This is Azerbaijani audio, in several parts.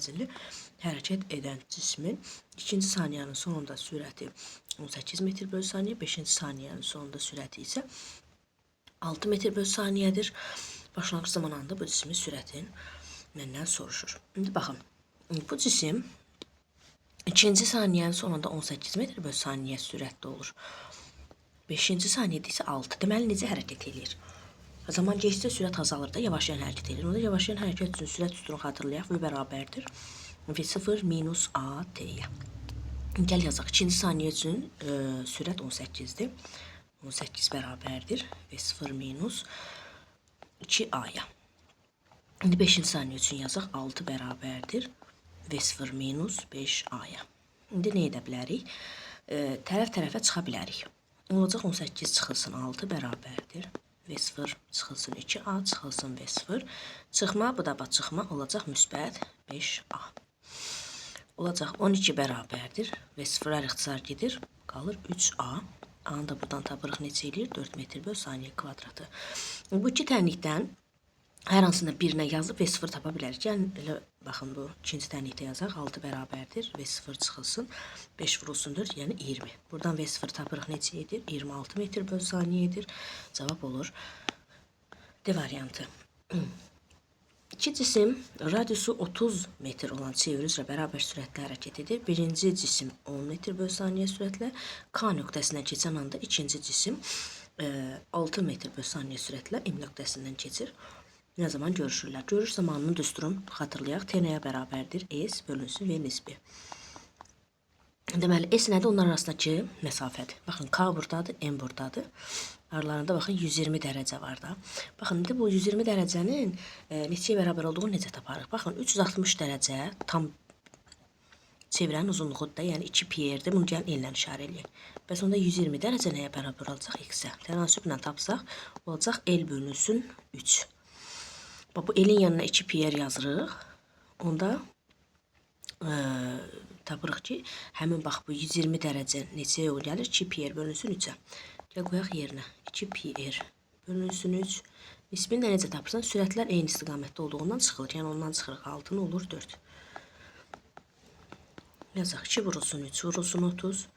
tezli hərəkət edən cismin ikinci saniyənin sonunda sürəti 18 metr bölü saniyə, 5-ci saniyənin sonunda sürəti isə 6 metr bölü saniyədir. Başlanğıc zamanında bu cismin sürətin məndən soruşur. İndi baxın, bu cisim ikinci saniyənin sonunda 18 metr bölü saniyə sürətdə olur. 5-ci saniyədə isə 6. Deməli, necə hərəkət edir? Zaman geçdikcə sürət azalır da, yavaşlayan hərəkət edir. Onda yavaşlayan hərəkət üçün sürət üstünü xatırlayaq. V bərabərdir V0 minus AT-yə. Gəl yazaq. İkinci saniyə üçün sürət 18-dir. 18 bərabərdir V0 minus 2A-ya. İndi 5-ci saniyə üçün yazaq. 6 bərabərdir V0 minus 5A-ya. İndi nə edə bilərik? Tərəf-tərəfə çıxa bilərik. Olacaq 18 çıxılsın 6 bərabərdir V0 çıxılsın 2A çıxılsın V0. Çıxma, bu da çıxma olacaq müsbət 5A. Olacaq 12 bərabərdir. V0-lar ixtisar gedir. Qalır 3A. A-nı da buradan tapırıq neçə eləyir? 4 metr bölü saniyə kvadratı. Bu iki tənlikdən hər hansında birinə yazıb V0 tapa bilərik. Yəni, elə baxın bu ikinci tənlikdə yazaq. 6 bərabərdir. V0 çıxılsın. 5 vurulsun 4, yəni 20. Buradan V0 tapırıq neçə edir? 26 metr bölü saniyə edir. Cavab olur D variantı. İki cisim radiusu 30 metr olan çeviri üzrə bərabər sürətlə hərəkət edir. Birinci cisim 10 metr bölü saniyə sürətlə K nöqtəsindən keçən anda ikinci cisim 6 metr bölü saniyə sürətlə M nöqtəsindən keçir. Nə zaman görüşürlər? Görüş zamanının düsturunu xatırlayaq. T nəyə bərabərdir? S bölünsün V nisbi. Deməli, S nədir? Onlar arasındakı məsafədir. Baxın, K buradadır, M buradadır. Aralarında baxın 120 dərəcə var da. Baxın, indi bu 120 dərəcənin neçəyə bərabər olduğunu necə taparıq? Baxın, 360 dərəcə tam çevrənin uzunluğudur da, yəni 2 pi-dir. Bunu gəlin ellə işarə eləyək. Bəs onda 120 dərəcə nəyə bərabər olacaq? X-ə. Tənansüblə tapsaq, olacaq L bölünsün 3. Bu elin yanına 2 pi-yer yazırıq. Onda tapırıq ki, həmin bax bu 120 dərəcə neçəyə gəlir? 2 pi-yer bölünsün 3-ə. Gəl qoyaq yerinə. 2 pi-yer bölünsün 3. Nisbini də necə tapırsan? Sürətlər eyni istiqamətdə olduğundan çıxılır. Yəni ondan çıxırıq 6 nə olur? 4. Yazaq. 2 vurulsun 3 vurulsun 30.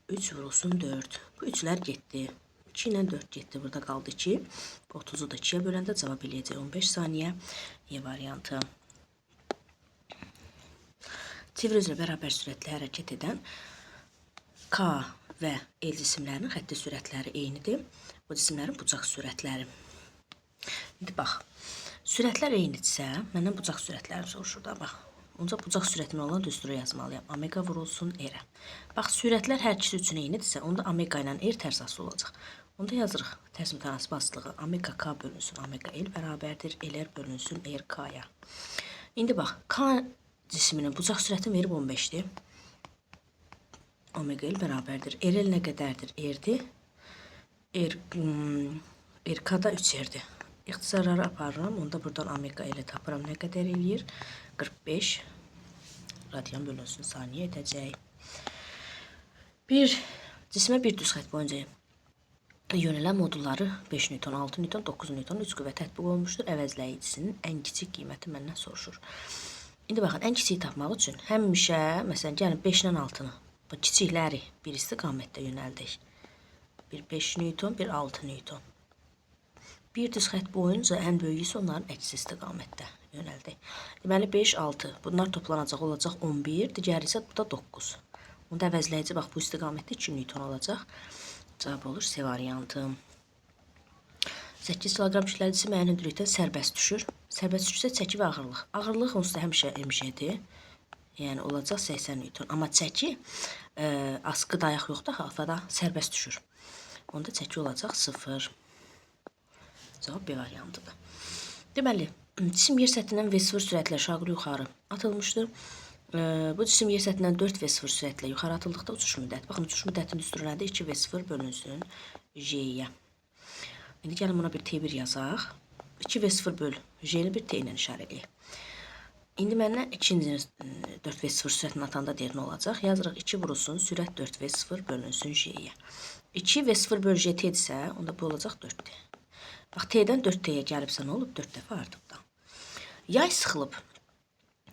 3 vurulsun 4. Bu 3'lər getdi. 2 ilə 4 getdi. Burada qaldı 2. 30'u da 2'yə böləndə cavab eləyəcək 15 saniyə. E variantı. Çeviri üzrə bərabər sürətlə hərəkət edən K və L cisimlərinin xətti sürətləri eynidir. Bu cisimlərin bucaq sürətləri. İndi bax, sürətlər eynidirsə, məndən bucaq sürətləri soruşur da, bax. Ancaq bucaq sürətinə olan düsturu yazmalıyam. Omega vurulsun R-ə. Bax, sürətlər hər ikisi üçün eynidirsə, onda omega ilə R tərs asılı olacaq. Onda yazırıq tərs mütənasib asılığı. Omega K bölünsün omega L bərabərdir. L-R bölünsün R K-ya. İndi bax, K cisminin bucaq sürətini verib 15'dir. Omega L bərabərdir. RL nə qədərdir? R-dir. RK-da 3R-dir. İxtisarları aparıram. Onda buradan omega L-i tapıram. Nə qədər eləyir? 45 radian bölünsün saniyə edəcək. Bir cismə bir düz xətt boyunca yönələn modulları 5 Newton, 6 Newton, 9 Newton 3 qüvvə tətbiq olunmuşdur. Əvəzləyicisinin ən kiçik qiyməti məndən soruşur. İndi baxın, ən kiçiyi tapmaq üçün həmişə, məsələn, gəlin 5-lə 6-nı, bu kiçikləri bir istiqamətdə yönəldik. Bir 5 Newton, bir 6 Newton. Bir düz xətt boyunca ən böyüyüsü onların əksi istiqamətdə yönəldik. Deməli 5, 6, bunlar toplanacaq, olacaq 11, digəri isə bu da 9. Onda əvəzləyici bax bu istiqamətdə 2 Newton olacaq. Cavab olur C variantı. 8 kiloqram kütləsi müəyyən hündürlükdən sərbəst düşür. Sərbəst düşürsə çəki və ağırlıq. Ağırlıq onsuz da həmişə MJ-dir. Yəni olacaq 80 Newton. Amma çəki askı dayaq yoxdur, havada sərbəst düşür. Onda çəki olacaq 0. Cavab B variantıdır. Deməli, cisim yer səthindən V0 sürətlə aşağı yuxarı atılmışdır. Bu cisim yer səthindən 4 V0 sürətlə yuxarı atıldıqda uçuş müddəti. Baxın, uçuş müddətinin düsturu nədir? 2 V0 bölünsün J-yə. İndi gəlin buna bir T1 yazaq. 2 V0 böl J-ni bir T ilə işarə eləyək. İndi məndən ikinci 4 V0 sürətini atanda deyir nə olacaq? Yazırıq 2 vurulsun sürət 4 V0 bölünsün J-yə. 2 V0 böl J T-dirsə, onda bu olacaq 4T. Bax, T-dən 4T-yə gəlibsə nə olub? 4 dəfə artıb da. Yay sıxılıb.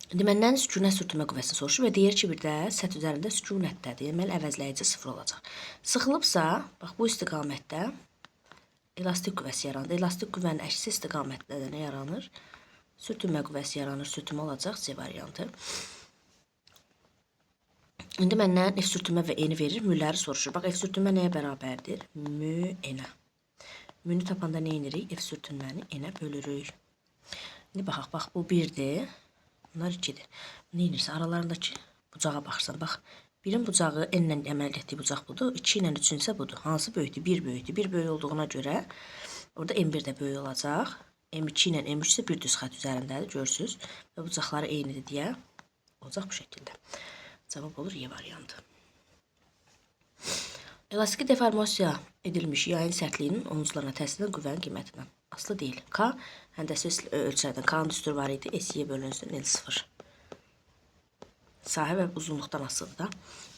İndi məndən sükunət sürtünmə qüvvəsini soruşur və deyir ki, bir də səth üzərində sükunətdədir. Deməli, əvəzləyici 0 olacaq. Sıxılıbsa, bax bu istiqamətdə elastik qüvvəsi yaranır. Elastik qüvvənin əksi istiqamətdə də nə yaranır? Sürtünmə qüvvəsi yaranır. Sürtünmə olacaq C variantı. İndi məndən F sürtünmə və N-i verir, mülləri soruşur. Bax, F sürtünmə nəyə bərabərdir? Mü N-ə. Münü tapanda nə edirik? F sürtünməni N-ə bölürük. İndi baxaq, bax bu 1-dir. Bunlar 2-dir. Nə edirsə, aralarındakı bucağa baxırsan. Bax, birin bucağı N-lə əməl etdiyi bucaq budur. 2 ilə 3 isə budur. Hansı böyükdür? 1 böyükdür. 1 böyük olduğuna görə orada M1 də böyük olacaq. M2 ilə M3 isə bir düz xətt üzərindədir, görürsünüz. Və bucaqları eynidir deyə olacaq bu şəkildə. Cavab olur Y variantı. Elastiki deformasiya edilmiş yayın sərtliyinin omuzlarına təsir edən qüvvənin qiymətindən asılı deyil. K həndəsi ölçərdən K-nın düstur var idi. S-Y bölünsün L0. Sahə və uzunluqdan asılıdır da.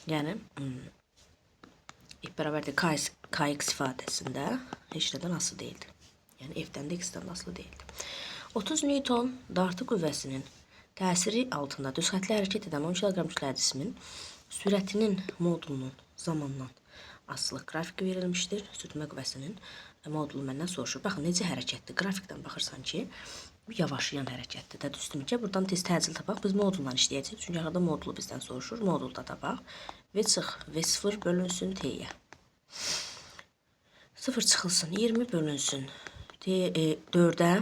Yəni bərabərdir KX ifadəsində heç nədən asılı deyildir. Yəni F-dən də X-dən asılı deyildir. 30 Newton dartı qüvvəsinin təsiri altında düz xətli hərəkət edən 10 kg kütləli cismin sürətinin modulunun zamandan asılı qrafiki verilmişdir. Sürtünmə qüvvəsinin modulu məndən soruşur. Baxın, necə hərəkətdir? Qrafikdən baxırsan ki, yavaşlayan hərəkətdir də, düzdürmü ki? Buradan tez təcil tapaq. Biz moduldan işləyəcəyik. Çünki arada modulu bizdən soruşur. Modulda tapaq. V0 bölünsün T-yə. 0 çıxılsın. 20 bölünsün. 4-ə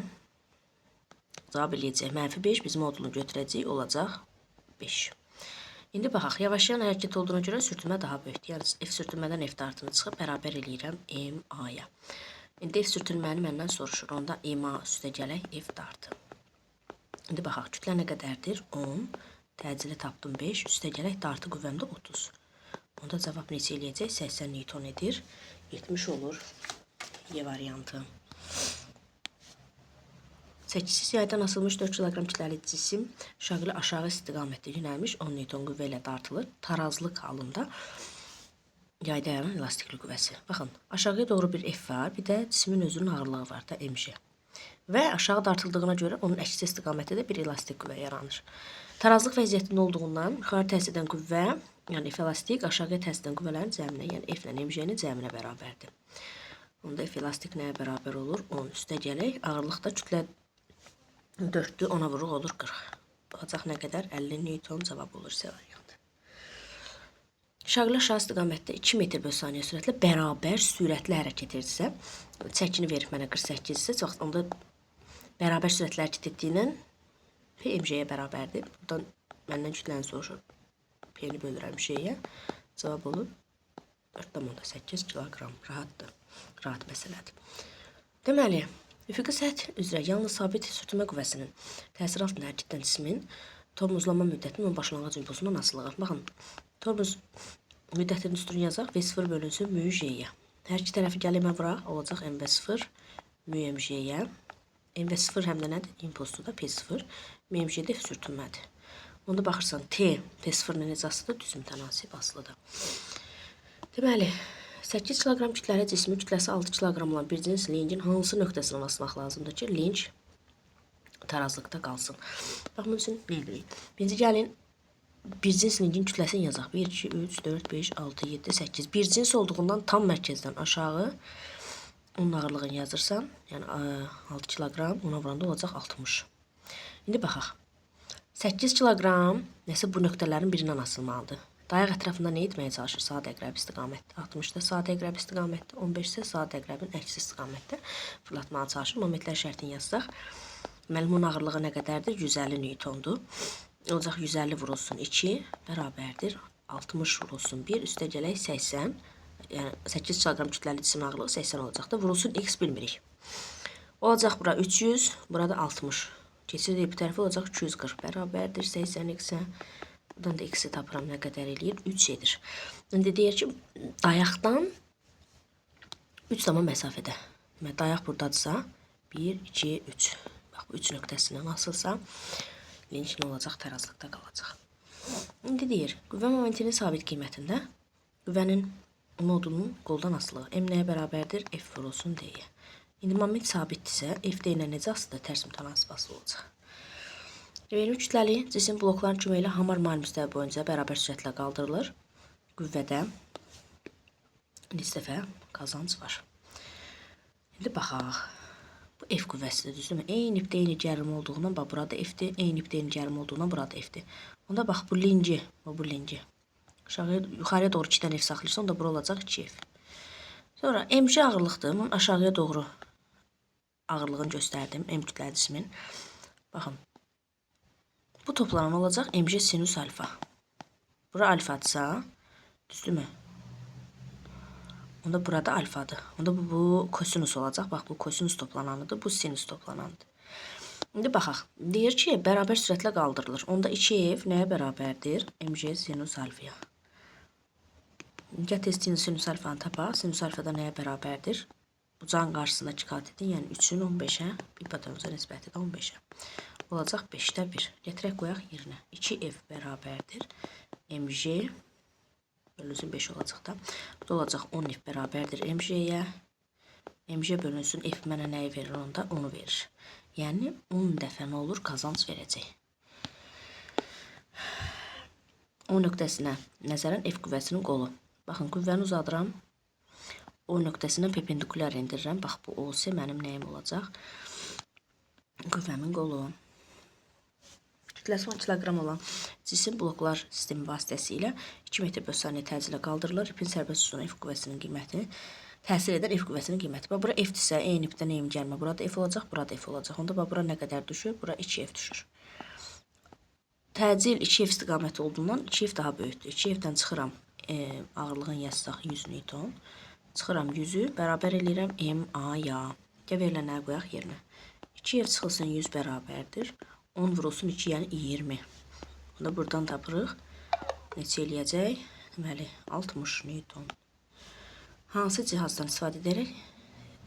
cavab eləyəcək. -5 biz modulunu götürəcəyik. Olacaq 5. İndi baxaq, yavaşlayan hərəkət olduğuna görə sürtünmə daha böyükdür. Yəni F sürtünmədən F dartını çıxıb bərabər eləyirəm MA-ya. İndi F sürtünməni məndən soruşur. Onda MA üstə gələk F dartı. İndi baxaq, kütlə nə qədərdir? 10. Təcili tapdım 5. Üstə gələk dartı qüvvəmdə 30. Onda cavab neçə eləyəcək? 80 Newton edir. 70 olur. Y variantı. 8 yaydan asılmış 4 kg kütləli cisim şaqili aşağı istiqamətdə yönəlmiş 10 Newton qüvvə ilə dartılır. Tarazlıq halında yayda yaranan elastiklik qüvvəsi. Baxın, aşağıya doğru bir F var, bir də cismin özünün ağırlığı var da mg. Və aşağı dartıldığına görə onun əksi istiqamətdə də bir elastik qüvvə yaranır. Tarazlıq vəziyyətində olduğundan yuxarı təsir edən qüvvə, yəni F elastik aşağıya təsir edən qüvvələrin cəminə, yəni F ilə mg-nin cəminə bərabərdir. Onda F elastik nəyə bərabər olur? 10 üstə gələk. Ağırlıqda kütlə 4-dür, ona vuruq olur 40. Olacaq nə qədər? 50 Newton cavab olur C variantı. Şaqili aşağı istiqamətdə 2 metr bölü saniyə sürətlə bərabər sürətlə hərəkət edirsə, çəkini verib mənə 48 isə, onda bərabər sürətlə hərəkət etdiyindən P mg-yə bərabərdir. Buradan məndən kütləni soruşur. P-ni bölürəm şeyə. Cavab olur 4,8 kg. Rahatdır. Rahat məsələdir. Deməli, üfüqi səth üzrə yalnız sabit sürtünmə qüvvəsinin təsir altında hərəkət edən cismin tormozlanma müddətinin başlanğıc impulsundan asılıdır. Baxın, tormoz müddətinin üstünü yazaq. V0 bölünsün μ-yə. Hər iki tərəfi gəlimə vuraq. Olacaq mv0 μ-yə. mv0 həm də nədir? İmpulsdur da P0. μ-də sürtünmədir. Onda baxırsan T P0-la necə asılıdır? Düz mütənasib asılıdır. Deməli, 8 kg kütləli cismin kütləsi 6 kg olan bir cins linkin hansı nöqtəsindən asmaq lazımdır ki, link tarazlıqda qalsın? Bax, bunun üçün nə edirik? Birinci gəlin, bir cins linkin kütləsini yazaq. 1, 2, 3, 4, 5, 6, 7, 8. Bir cins olduğundan tam mərkəzdən aşağı onun ağırlığını yazırsan, yəni 6 kg, ona vuranda olacaq 60. İndi baxaq. 8 kg nəsə bu nöqtələrin birindən asılmalıdır. Dayaq ətrafında nə etməyə çalışır? Saat əqrəb istiqamətdə. 60-da saat əqrəb istiqamətdə, 15 isə saat əqrəbin əksi istiqamətdə fırlatmağa çalışır. Momentlər şərtini yazsaq, məlumun ağırlığı nə qədərdir? 150 Newtondur. Olacaq 150 vurulsun 2 bərabərdir. 60 vurulsun 1, üstə gələk 80. Yəni 8 kg kütləli cismin ağırlığı 80 olacaqdır. Vurulsun x bilmirik. Olacaq bura 300, burada 60. Keçirik bu tərəfə, olacaq 240 bərabərdir 80 x-ə. Buradan da x-i tapıram, nə qədər eləyir? 3 edir. İndi deyir ki, dayaqdan 3 zaman məsafədə. Dayaq buradadırsa 1, 2, 3. Bax, bu 3 nöqtəsindən asılsa, link nə olacaq? Tarazlıqda qalacaq. İndi deyir, qüvvə momentinin sabit qiymətində qüvvənin modulunun qoldan asılığı m nəyə bərabərdir? F vurulsun D-yə. İndi moment sabitdirsə, F D ilə necə asılıdır? Tərs mütənasib asılı olacaq. Verimi kütləli cisim blokların köməyi ilə hamar mal müstəvi boyunca bərabər sürətlə qaldırılır. Qüvvədə nisbə qazanc var. İndi baxaq. Bu F qüvvəsidir, düzdürmü? Eyni ipdə eyni gərim olduğundan, bax, burada F-dir. Eyni ipdə eyni gərim olduğundan, burada F-dir. Onda bax, bu linci, bu linci. Yuxarıya doğru 2 dənə F saxlayırsa, onda bura olacaq 2F. Sonra MC ağırlıqdır. Bunun aşağıya doğru ağırlığını göstərdim. M kütləli cismin. Baxın. Bu toplanan olacaq MC sinus alfa. Bura alfadırsa, düzdürmü? Onda burada alfadır. Onda bu kosinus olacaq. Bax, bu kosinus toplananıdır. Bu sinus toplananıdır. İndi baxaq. Deyir ki, bərabər sürətlə qaldırılır. Onda 2F nəyə bərabərdir? MC sinus alfaya. Gətir sinus alfanı tapaq. Sinus alfada nəyə bərabərdir? Bu can qarşısında 2 qat edin. Yəni 3-ün 15-ə, hipotenuza nisbəti də 15-ə. Olacaq 5-də 1. Gətirək qoyaq yerinə. 2F bərabərdir. MC bölünsün 5 olacaq da. Bu da olacaq 10F bərabərdir MC-yə. MC bölünsün F mənə nəyi verir onda? 10'u verir. Yəni 10 dəfə nə olur? Qazanc verəcək. O nöqtəsinə nəzərən F qüvvəsinin qolu. Baxın, qüvvəni uzadıram. O nöqtəsindən perpendikulyar indirirəm. Bax, bu olsa mənim nəyim olacaq? Qüvvəmin qolu. Kütləsi 10 kiloqram olan cisim bloklar sistemi vasitəsilə 2 metr bölü saniyə təcillə qaldırılır. İpin sərbəst uzun F qüvvəsinin qiyməti təsir edən F qüvvəsinin qiyməti. Bax, bura F-dirsə, eyni ipdən eyni gəlmə. Burada F olacaq, burada F olacaq. Onda bax, bura nə qədər düşür? Bura 2F düşür. Təcil 2F istiqaməti olduğundan 2F daha böyükdür. 2F-dən çıxıram, ağırlığın yazsaq 100 Newton. Çıxıram 100-ü, bərabər eləyirəm MA-ya. Verilənləri qoyaq yerinə. 2F çıxılsın 100 bərabərdir. 10 vurulsun 2, yəni 20. Onda buradan tapırıq. Neçə eləyəcək? Deməli, 60 Newton. Hansı cihazdan istifadə edərək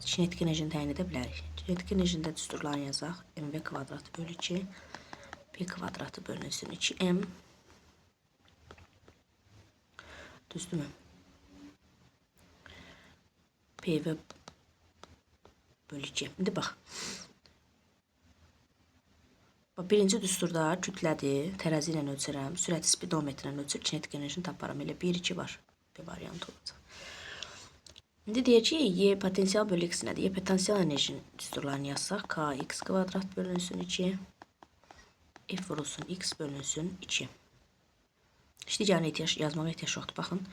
kinetik enerjini təyin edə bilərik? Kinetik enerjində düsturlarını yazaq. MV kvadratı bölü 2. P kvadratı bölünsün 2M. Düzdürmü? PV bölü 2. İndi bax. Birinci düsturda kütlədir, tərəzi ilə ölçərəm, sürəti spidometrlə ölçür, kinetik enerjini taparam. Elə 1-2 var. B variantı olacaq. İndi deyək ki, Y potensial bölü X nədir? Y potensial enerjinin düsturlarını yazsaq, KX kvadrat bölünsün 2. F vurulsun X bölünsün 2. İşte digərini yazmağa ehtiyac yoxdur. Baxın.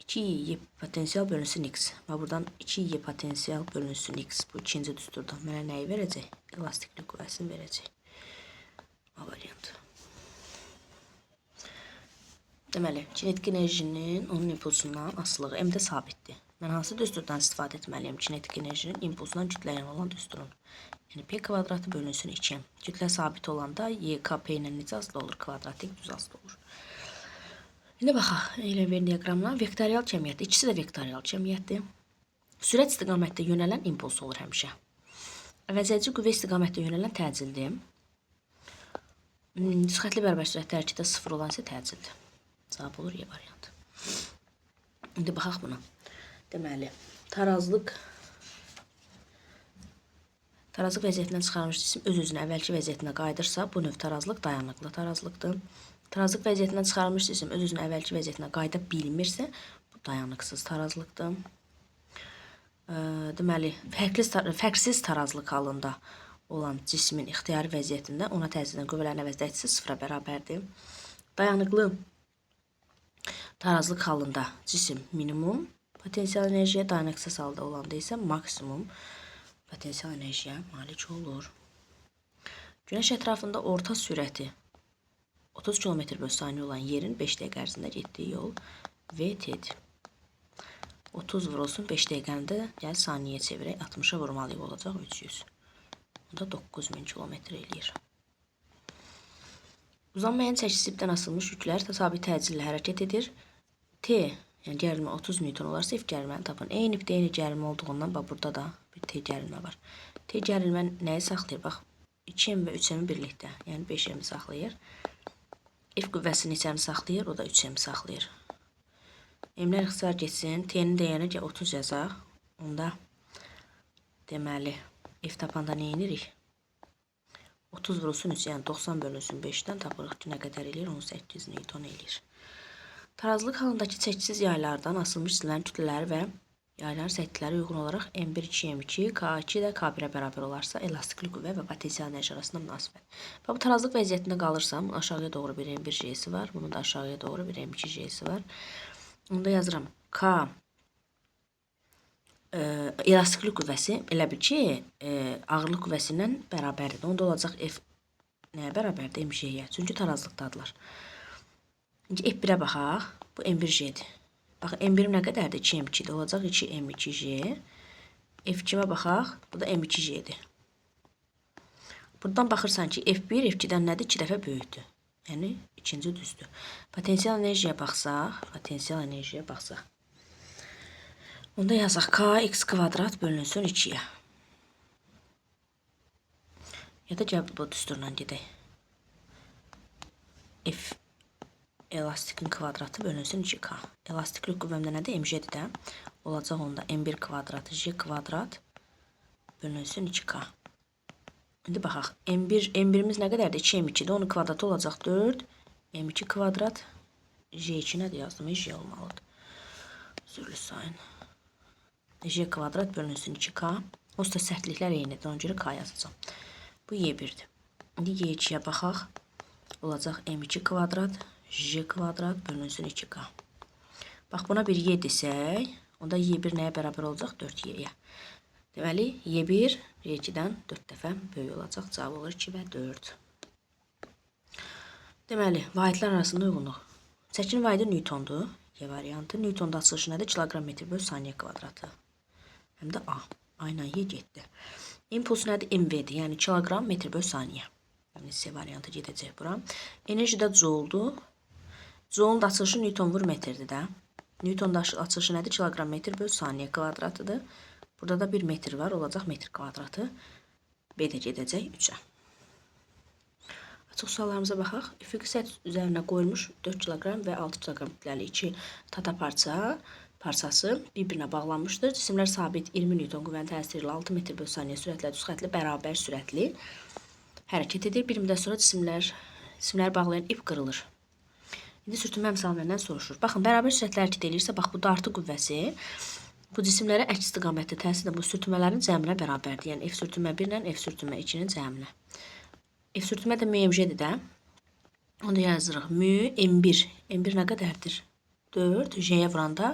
2Y potensial bölünsün X. Və buradan 2Y potensial bölünsün X. Bu ikinci düsturda mənə nəyi verəcək? Elastiklik qüvvəsini verəcək. A variantı. Deməli, kinetik enerjinin onun impulsundan asılığı M-də sabitdir. Mən hansı düsturdan istifadə etməliyim? Kinetik enerjinin impulsundan kütləyə olan düsturun. Yəni P kvadratı bölünsün 2. Kütlə sabit olanda YKP ilə necə asılı olur? Kvadratik düz asılı olur. İndi baxaq, elə ver diaqramla. Vektorial cəmiyyət. İkisi də vektorial cəmiyyətdir. Sürət istiqamətdə yönələn impuls olur həmişə. Əvəzedici qüvvə istiqamətdə yönələn təcildir. Xətli bərabər sürətdə hərəkətdə 0 olan isə təcildir. Cavab olur Y variantı. İndi baxaq buna. Deməli, tarazlıq vəziyyətindən çıxarılmış cisim öz-özünə əvvəlki vəziyyətinə qayıdırsa, bu növ tarazlıq dayanıqlı tarazlıqdır. Tarazlıq vəziyyətindən çıxarılmış cisim öz-özünə əvvəlki vəziyyətinə qayıda bilmirsə, bu dayanıqsız tarazlıqdır. Deməli, fərqsiz tarazlıq halında olan cismin ixtiyari vəziyyətində ona təsir edən qüvvələrin əvəzdəçisi 0-a bərabərdir. Dayanıqlı tarazlıq halında cisim minimum potensial enerjiyə, dayanıqsız halda olanda isə maksimum potensial enerjiyə malik olur. Günəş ətrafında orta sürəti 30 km/saniyə olan yerin 5 dəqiqə ərzində getdiyi yol VT-dir. 30 vurulsun 5 dəqiqəndə gəl saniyəyə çevirək, 60-a vurmalıyıq olacaq 300. O da 9000 km eləyir. Uzanmayan çəkisi ipdən asılmış yüklər sabit təcillə hərəkət edir. T, yəni gərilmə 30 Newton olarsa F gərilməni tapın. Eyni ipdə eyni gərilmə olduğundan bax burada da bir T gərilmə var. T gərilmə nəyi saxlayır? Bax 2M və 3M birlikdə, yəni 5M saxlayır. F qüvvəsini neçəni saxlayır? O da 3M saxlayır. M-lər ixtisar geçsin. T-nin dəyərini 30 yazaq. Onda deməli F tapanda nə edirik? 30 vurulsun 3, yəni 90 bölünsün 5-dən tapırıq ki, nə qədər eləyir? 18 Newton eləyir. Tarazlıq halındakı çəkisiz yaylardan asılmış cisimlərin kütlələri və yayların səktikləri uyğun olaraq M1 2 M2 K2 də K1-ə bərabər olarsa elastikli qüvvə və potensial enerji arasında münasibət. Və bu tarazlıq vəziyyətində qalırsam, aşağıya doğru bir M1 J'si var, bunun da aşağıya doğru bir M2 J'si var. Onda yazıram K elastikli qüvvəsi elə bil ki, ağırlıq qüvvəsindən bərabərdir. Onda olacaq F nəyə bərabərdir? MJ-yə. Çünki tarazlıqdadılar. İndi F1-ə baxaq. Bu M1J'dir. Baxın, M1 nə qədərdir? 2M2-dir. Olacaq 2M2J. F2-mə baxaq. Bu da M2J'dir. Buradan baxırsan ki, F1 F2-dən nədir? 2 dəfə böyükdür. Yəni, ikinci düzdür. Potensial enerjiyə baxsaq. Onda yazaq K x kvadrat bölünsün 2-yə. Ya da gəl bu düsturla gedək. F elastikin kvadratı bölünsün 2K. Elastiklik qüvvəmdə nədir? MJ-dir də. Olacaq onda M1 kvadratı J kvadrat bölünsün 2K. İndi baxaq. M1'imiz nə qədərdir? 2M2-dir. Onun kvadratı olacaq 4. M2 kvadrat. J2 nədir yazdım? J olmalıdır. Üzrlü sayın. J kvadrat bölünsün 2K. Onsuz da sərtliklər eynidir. Ona görə K yazacağım. Bu Y1'dir. İndi Y2'yə baxaq. Olacaq M2 kvadrat. J kvadrat bölünsün 2K. Bax, buna bir Y desək, onda Y1 nəyə bərabər olacaq? 4Y'yə. Deməli, Y1 Y2-dən 4 dəfə böyük olacaq. Cavab olur 2 və 4. Deməli, vahidlər arasında uyğunluq. Çəkinin vahidi Newtondur. Y variantı. Newtonda açılışı nədir? Kilogram metr bölü saniyə kvadratı. Həm də A. Aynen Y getdi. İmpuls nədir? MV'dir. Yəni kilogram metr bölü saniyə. Yəni C variantı gedəcək bura. Enerji də jouldur. Joulun da açılışı Newton vur metrdir də. Newton da açılışı nədir? Kilogram metr bölü saniyə kvadratıdır. Burada da 1 metr var. Olacaq metr kvadratı. B də gedəcək 3-ə. Açıq suallarımıza baxaq. Üfüqi səth üzərinə qoyulmuş 4 kilogram və 6 kilogram kütləli 2 tata parçası bir-birinə bağlanmışdır. Cisimlər sabit 20 Newton qüvvənin təsiri ilə 6 metr bölü saniyə sürətlə düz xətli bərabər sürətli hərəkət edir. Bir müddət sonra cisimləri bağlayan ip qırılır. İndi sürtünmə əmsallarından soruşur. Baxın, bərabər sürətlə hərəkət edirsə, bax, bu dartı qüvvəsi bu cisimlərə əks istiqamətdə təsirlə bu sürtünmələrin cəminə bərabərdir. Yəni, F sürtünmə 1 ilə F sürtünmə 2-nin cəminə. F sürtünmə də mü MJ-dir də. Onda yazırıq. Mü M1. M1 nə qədərdir? 4. J-yə vuranda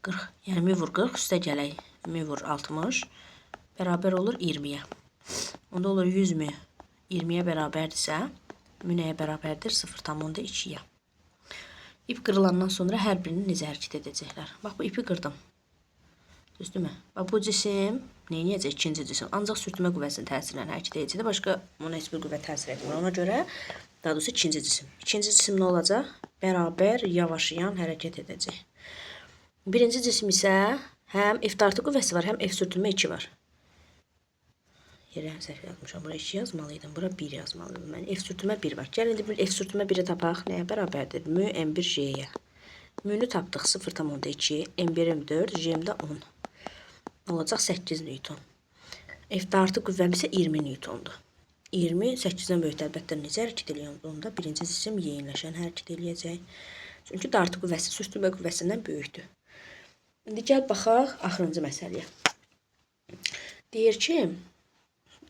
40. Yəni, mü vur 40. Üstə gələk. Mü vur 60. Bərabər olur 20-yə. Onda olur 100 mü 20-yə bərabərdirsə, mü nəyə bərabərdir? 0,2-yə. İp qırılandan sonra hər birinin necə hərəkət edəcəklər. Bax, bu ipi qırdım. Düzdürmü? Bax, bu cisim neyəcək? İkinci cisim. Ancaq sürtünmə qüvvəsinin təsirlə hərəkət edəcəkdir. Başqa ona heç bir qüvvə təsir etmir. Ona görə, daha doğrusu ikinci cisim. İkinci cisim nə olacaq? Bərabər yavaşayan hərəkət edəcək. Birinci cisim isə həm F dartı qüvvəsi var, həm F sürtünmə 2 var. Yerə səhv yazmışam. Bura 2 yazmalıydım. Bura 1 yazmalıydım. Yəni, F sürtünmə 1 var. Gəlin, indi F sürtünmə 1-i tapaq. Nəyə bərabərdir? Mü M1 J'yə. Mü-nü tapdıq 0,2. M1 4. J'm də 10. Olacaq 8 Newton. F dartı qüvvəm isə 20 Newtondur. 20 8-dən böyükdür. Əlbəttə necə hərəkət eləyəm? Onda birinci cisim yeyinləşən hərəkət eləyəcək. Çünki dartı qüvvəsi sürtünmə qüvvəsindən böyükdür. İndi gəl baxaq axırıncı məsələyə. Deyir ki,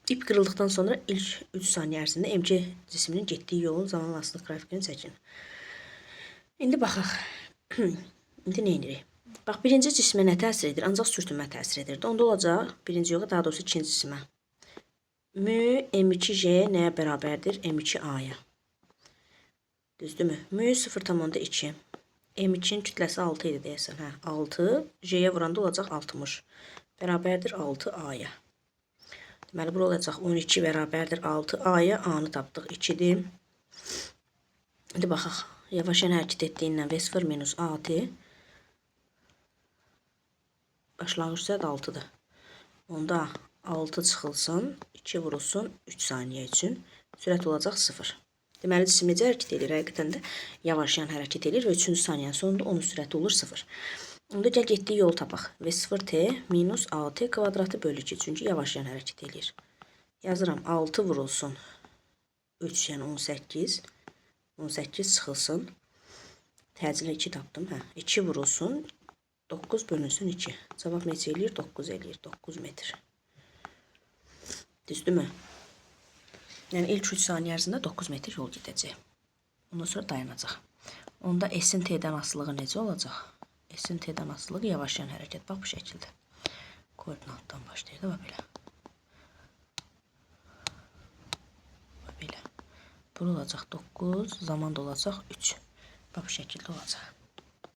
ip qırıldıqdan sonra ilk 3 saniyə ərzində MC cisminin getdiyi yolun zamanlasılıq qrafikini çəkin. İndi baxaq. İndi nə edirik? Bax, birinci cismə nə təsir edir? Ancaq sürtünmə təsir edirdi. Onda olacaq birinci yola, daha doğrusu ikinci cisimə. Mü M2J nəyə bərabərdir? M2A-ya. Düzdürmü? Mü 0,2. M2-nin kütləsi 6 idi deyəsən. 6. J-yə vuranda olacaq 60. Bərabərdir 6A-ya. Deməli, bura olacaq 12 bərabərdir 6A-ya. A-nı tapdıq 2-dir. İndi baxaq. Yavaşan hərəkət etdiyindən V0 minus AT. Başlanğıc sürət 6-dır. Onda 6 çıxılsın, 2 vurulsun 3 saniyə üçün. Sürət olacaq 0. Deməli, cisim necə hərəkət edir? Həqiqətən də yavaşayan hərəkət edir və 3-cü saniyənin sonunda onun sürəti olur 0. Onda gəl getdiyi yolu tapaq. V0T minus AT kvadratı bölü 2. Çünki yavaşayan hərəkət edir. Yazıram 6 vurulsun 3, yəni 18. 18 çıxılsın. Təcili 2 tapdım. 2 vurulsun. 9 bölünsün 2. Cavab neçə eləyir? 9 eləyir. 9 metr. Düzdürmü? Yəni ilk 3 saniyə ərzində 9 metr yol gedəcək. Ondan sonra dayanacaq. Onda S-in T-dən asılılığı necə olacaq? S-in T-dən asılılığı yavaşlayan hərəkət. Bax bu şəkildə. Koordinatdan başlayır da belə. Belə. Bura olacaq 9, zaman da olacaq 3. Bax bu şəkildə olacaq.